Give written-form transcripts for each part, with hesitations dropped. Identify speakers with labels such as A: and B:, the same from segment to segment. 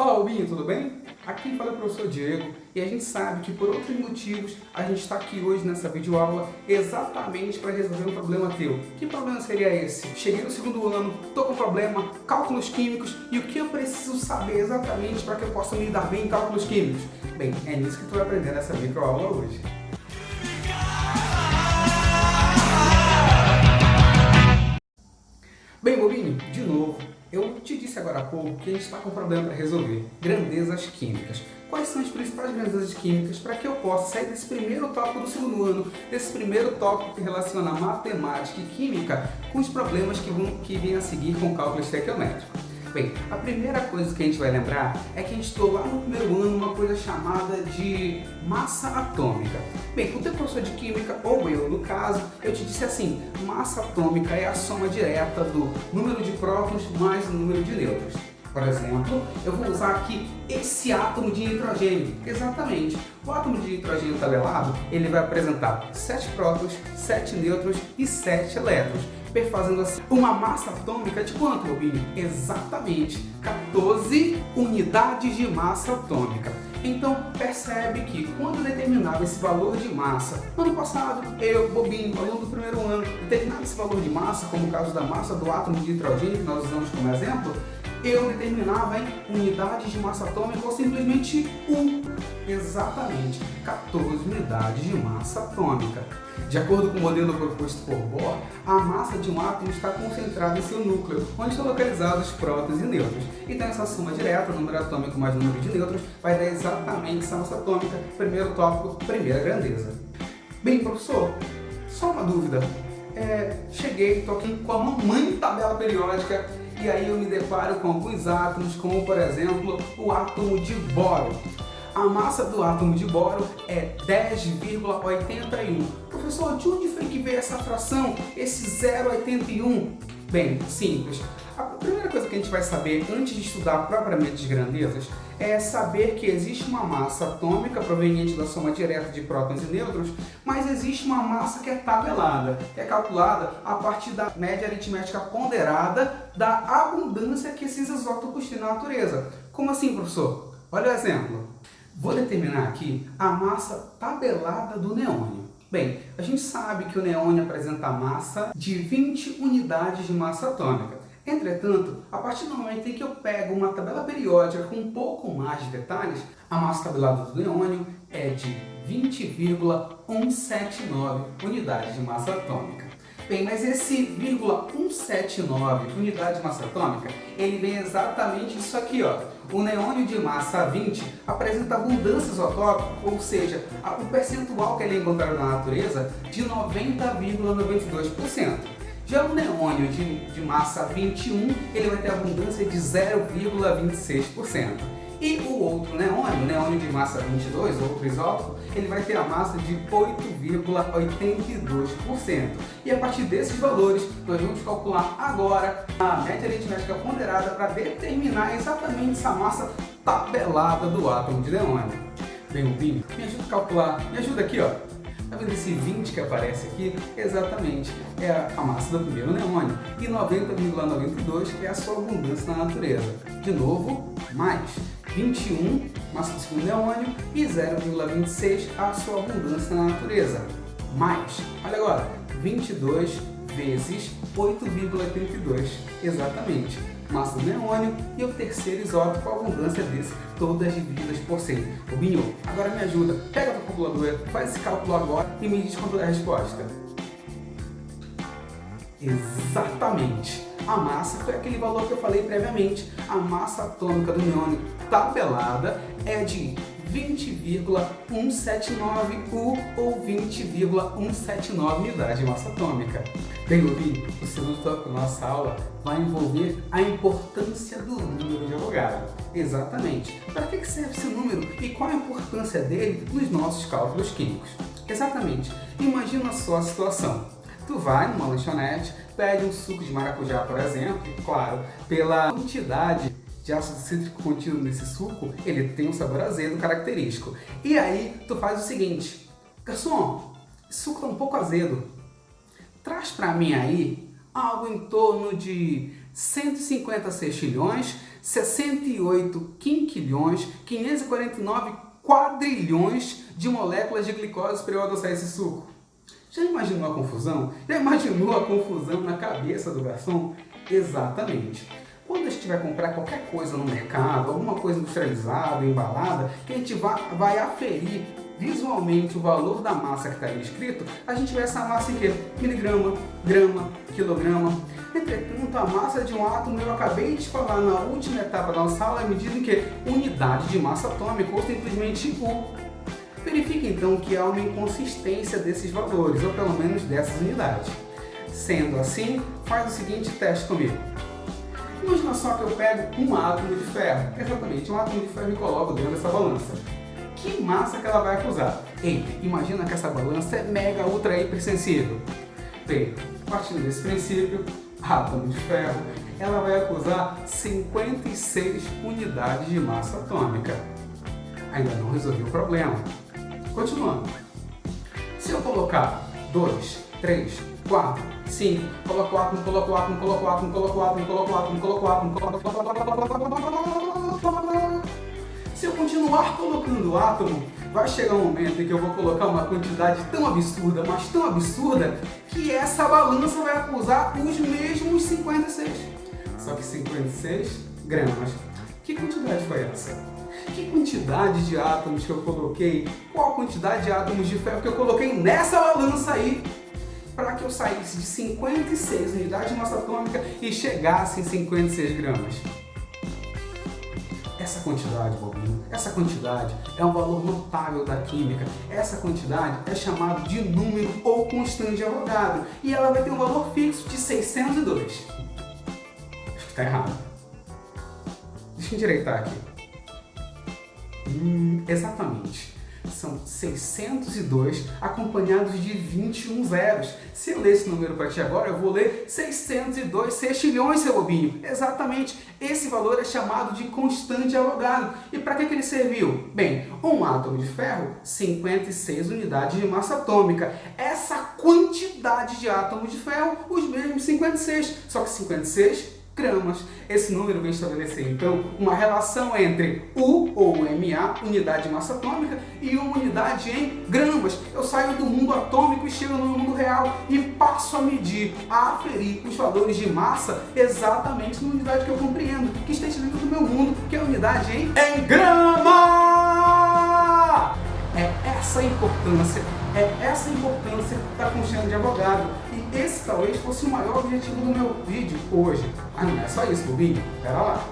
A: Fala, Albinho, tudo bem? Aqui quem fala é o professor Diego e a gente sabe que por outros motivos a gente está aqui hoje nessa videoaula exatamente para resolver um problema teu. Que problema seria esse? Cheguei no segundo ano, estou com problema, cálculos químicos, e o que eu preciso saber exatamente para que eu possa me dar bem em cálculos químicos? Bem, é nisso que tu vai aprender nessa videoaula hoje. Bem, bobinho, de novo, eu te disse agora há pouco que a gente está com um problema para resolver: grandezas químicas. Quais são as principais grandezas químicas para que eu possa sair desse primeiro tópico do segundo ano, desse primeiro tópico que relaciona matemática e química com os problemas que vêm a seguir com o cálculo estequiométrico? Bem, a primeira coisa que a gente vai lembrar é que a gente estudou lá no primeiro ano uma coisa chamada de massa atômica. Bem, o teu professor de química, ou eu no caso, eu te disse assim: massa atômica é a soma direta do número de prótons mais o número de nêutrons. Por exemplo, eu vou usar aqui esse átomo de nitrogênio. Exatamente. O átomo de nitrogênio tabelado, ele vai apresentar 7 prótons, 7 nêutrons e 7 elétrons, fazendo assim uma massa atômica de quanto, Robinho? Exatamente 14 unidades de massa atômica. Então, percebe que quando eu determinava esse valor de massa, no ano passado, eu, bobinho, aluno do primeiro ano, determinava esse valor de massa, como o caso da massa do átomo de nitrogênio, que nós usamos como exemplo, eu determinava em unidades de massa atômica ou simplesmente 1. Exatamente, 14 unidades de massa atômica. De acordo com o modelo proposto por Bohr, a massa de um átomo está concentrada em seu núcleo, onde estão localizados prótons e nêutrons. Então essa soma direta, número atômico mais número de nêutrons, vai dar exatamente essa massa atômica, primeiro tópico, primeira grandeza. Bem, professor, só uma dúvida. Cheguei, estou aqui com a mamãe tabela periódica, e aí eu me deparo com alguns átomos, como por exemplo o átomo de boro. A massa do átomo de boro é 10,81. Professor, de onde foi que veio essa fração, esse 0,81? Bem, simples. A primeira coisa que a gente vai saber antes de estudar propriamente as grandezas é saber que existe uma massa atômica proveniente da soma direta de prótons e nêutrons, mas existe uma massa que é tabelada, que é calculada a partir da média aritmética ponderada da abundância que esses isótopos têm na natureza. Como assim, professor? Olha o exemplo. Vou determinar aqui a massa tabelada do neônio. Bem, a gente sabe que o neônio apresenta massa de 20 unidades de massa atômica. Entretanto, a partir do momento em que eu pego uma tabela periódica com um pouco mais de detalhes, a massa tabelada do neônio é de 20,179 unidades de massa atômica. Bem, mas esse 0,179 unidade de massa atômica, ele vem exatamente disso aqui, ó. O neônio de massa 20 apresenta abundância isotópica, ou seja, o percentual que ele é encontrado na natureza de 90,92%. Já o neônio de massa 21, ele vai ter abundância de 0,26%. E o outro neônio, o neônio de massa 22, outro isótopo, ele vai ter a massa de 8,82%. E a partir desses valores, nós vamos calcular agora a média aritmética ponderada para determinar exatamente essa massa tabelada do átomo de neônio. Bem, Rubinho, me ajuda a calcular, me ajuda aqui, ó. Tá vendo esse 20 que aparece aqui? Exatamente, é a massa do primeiro neônio. E 90,92 é a sua abundância na natureza. De novo, mais 21, massa do segundo neônio, e 0,26 a sua abundância na natureza. Mais, olha agora, 22 vezes 8,82. Exatamente, massa do neônio e o terceiro isótopo, a abundância desse, todas divididas por 100. Rubinho, agora me ajuda, pega a tua calculadora, faz esse cálculo agora e me diz quanto é a resposta. Exatamente! A massa foi aquele valor que eu falei previamente. A massa atômica do neônio tabelada é de 20,179 U ou 20,179 unidades de massa atômica. Bem, Rubinho, o segundo tópico da nossa aula vai envolver a importância do número de Avogadro. Exatamente. Para que serve esse número e qual a importância dele nos nossos cálculos químicos? Exatamente. Imagina só a situação. Tu vai numa lanchonete, pede um suco de maracujá, por exemplo, e claro, pela quantidade de ácido cítrico contido nesse suco, ele tem um sabor azedo característico. E aí, tu faz o seguinte: garçom, esse suco tá um pouco azedo. Traz pra mim aí algo em torno de 150 sextilhões 68 quinquilhões, 549 quadrilhões de moléculas de glicose superior a adoçar esse suco. Já imaginou a confusão? Já imaginou a confusão na cabeça do garçom? Exatamente. Quando a gente vai comprar qualquer coisa no mercado, alguma coisa industrializada, embalada, que a gente vai aferir visualmente o valor da massa que está ali escrito, a gente vê essa massa em quê? Miligrama, grama, quilograma. Entretanto, a massa de um átomo, eu acabei de falar na última etapa da nossa aula, é medida em que? Unidade de massa atômica, ou simplesmente U. Verifique então que há uma inconsistência desses valores, ou pelo menos dessas unidades. Sendo assim, faz o seguinte teste comigo. Imagina só que eu pego um átomo de ferro, exatamente, um átomo de ferro e coloco dentro dessa balança. Que massa que ela vai acusar? Ei, imagina que essa balança é mega, ultra, hipersensível. Bem, partindo desse princípio, átomo de ferro, ela vai acusar 56 unidades de massa atômica. Ainda não resolvi o problema. Continuando. Se eu colocar 2, 3, 4, 5, coloco átomo, coloco átomo, coloco átomo, coloco átomo, coloco átomo, coloco átomo, se eu continuar colocando átomo, vai chegar um momento em que eu vou colocar uma quantidade tão absurda, mas tão absurda, que essa balança vai acusar os mesmos 56. Só que 56 gramas. Que quantidade foi essa? Que quantidade de átomos que eu coloquei? Qual a quantidade de átomos de ferro que eu coloquei nessa balança aí? Para que eu saísse de 56 unidades de massa atômica e chegasse em 56 gramas. Essa quantidade, bobinho, essa quantidade é um valor notável da química. Essa quantidade é chamada de número ou constante de Avogadro. E ela vai ter um valor fixo de 602. Acho que está errado. Deixa eu endireitar aqui. Exatamente. São 602 acompanhados de 21 zeros. Se eu ler esse número para ti agora, eu vou ler 602 sextilhões, seu bobinho. Exatamente. Esse valor é chamado de constante de Avogadro. E para que ele serviu? Bem, um átomo de ferro, 56 unidades de massa atômica. Essa quantidade de átomos de ferro, os mesmos 56. Só que 56 gramas. Esse número vem estabelecer, então, uma relação entre U, ou MA, unidade de massa atômica, e uma unidade em gramas. Eu saio do mundo atômico e chego no mundo real e passo a medir, a aferir os valores de massa exatamente na unidade que eu compreendo, que está dentro do meu mundo, que é a unidade em grama! É essa a importância da constante de Avogadro. E esse talvez fosse o maior objetivo do meu vídeo hoje. Ah, não é só isso, bobinho? Pera lá.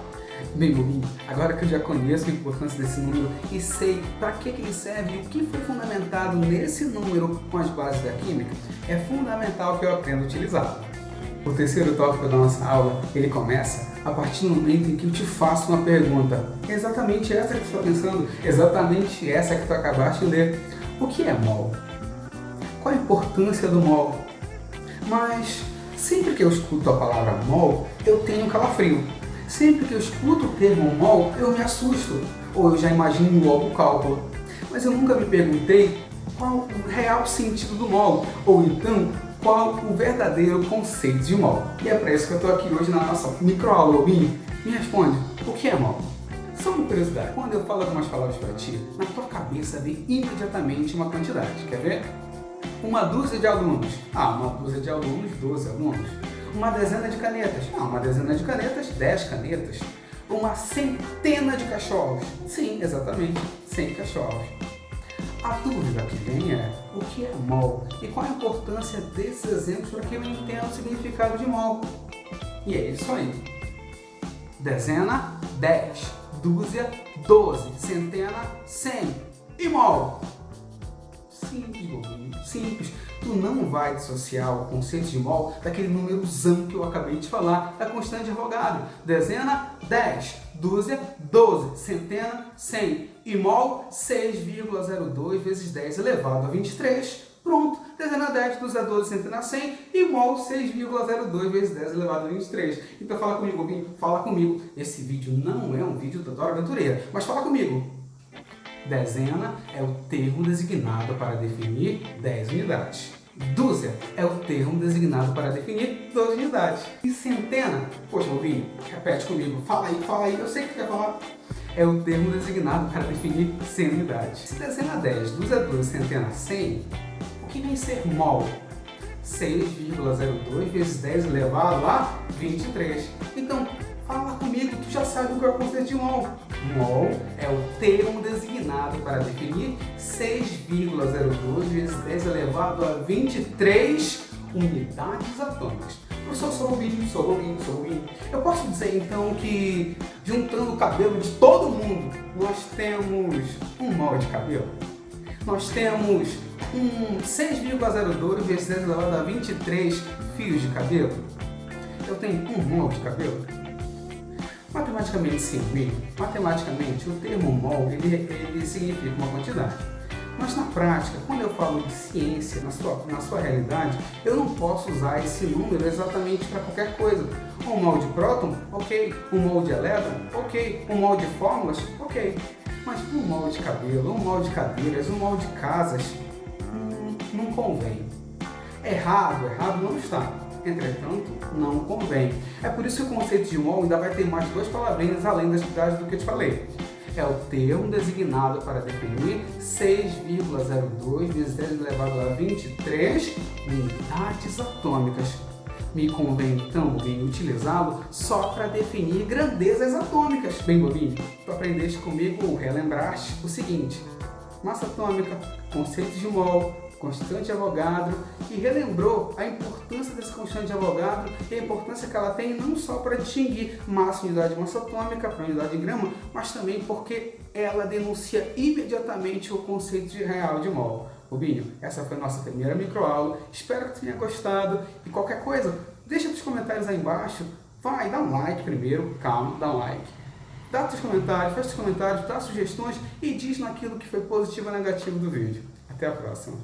A: Bem, bobinho, agora que eu já conheço a importância desse número e sei para que ele serve e o que foi fundamentado nesse número com as bases da química, é fundamental que eu aprenda a utilizá-lo. O terceiro tópico da nossa aula, ele começa a partir do momento em que eu te faço uma pergunta. Exatamente essa que tu está pensando, exatamente essa que tu acabaste de ler. O que é mol? Qual a importância do mol? Mas sempre que eu escuto a palavra mol, eu tenho um calafrio. Sempre que eu escuto o termo mol, eu me assusto. Ou eu já imagino logo o cálculo. Mas eu nunca me perguntei qual o real sentido do mol. Ou então, qual o verdadeiro conceito de mol. E é para isso que eu estou aqui hoje na nossa microaula, Lobinho. Me responde, o que é mol? Só uma curiosidade, quando eu falo algumas palavras para ti, na tua cabeça vem imediatamente uma quantidade. Quer ver? Uma dúzia de alunos. Uma dúzia de alunos, 12 alunos. Uma dezena de canetas. Uma dezena de canetas, 10 canetas. Uma centena de cachorros. Sim, exatamente, 100 cachorros. A dúvida que vem é, o que é mol? E qual a importância desses exemplos para que eu entenda o significado de mol? E é isso aí. Dezena, 10. Dúzia, 12. Centena, 100. E mol? Simples, bobinho, simples. Tu não vai dissociar o conceito de mol daquele númerozão que eu acabei de falar, da constante de Avogadro. Dezena, 10. Dúzia, 12. Centena, 100. E mol, 6,02 vezes 10 elevado a 23. Pronto. Dezena, 10. Dúzia, 12. Centena, 100. E mol, 6,02 vezes 10 elevado a 23. Então fala comigo, bobinho. Fala comigo. Esse vídeo não é um vídeo da Dora Aventureira, mas fala comigo. Dezena é o termo designado para definir 10 unidades. Dúzia é o termo designado para definir 12 unidades. E centena, poxa, Bobinho, repete comigo, fala aí, eu sei que tu quer falar. É o termo designado para definir 100 unidades. Se dezena 10, dúzia 12, centena 100, o que vem ser mol? 6,02 vezes 10 elevado a 23. Então, fala comigo, tu já sabe o que é o conceito de mol. Mol é o termo designado para definir 6,02 vezes 10 elevado a 23 unidades atômicas. Professor, sou Rubinho. Eu posso dizer então que, juntando o cabelo de todo mundo, nós temos um mol de cabelo? Nós temos 6,02 vezes 10 elevado a 23 fios de cabelo? Eu tenho um mol de cabelo? Matematicamente sim, amigo. Matematicamente o termo mol ele significa uma quantidade. Mas na prática, quando eu falo de ciência, na sua realidade, eu não posso usar esse número exatamente para qualquer coisa. Um mol de próton, ok. Um mol de elétron, ok. Um mol de fórmulas, ok. Mas um mol de cabelo, um mol de cadeiras, um mol de casas, não convém. Errado não está. Entretanto, não convém. É por isso que o conceito de mol ainda vai ter mais duas palavrinhas além das unidades do que eu te falei. É o termo designado para definir 6,02 vezes 10 elevado a 23 unidades atômicas. Me convém, então, utilizá-lo só para definir grandezas atômicas. Bem, Bobinho, tu aprendeste comigo ou relembraste o seguinte: massa atômica, conceito de mol, constante de Avogadro, e relembrou a importância desse constante de Avogadro e a importância que ela tem não só para distinguir massa, unidade de massa atômica para unidade de grama, mas também porque ela denuncia imediatamente o conceito de real de mol. Rubinho, essa foi a nossa primeira microaula, espero que tu tenha gostado e qualquer coisa, deixa nos comentários aí embaixo, vai, dá um like primeiro, calma, dá um like. Dá teus comentários, faz teus comentários, dá sugestões e diz naquilo que foi positivo ou negativo do vídeo. Até a próxima.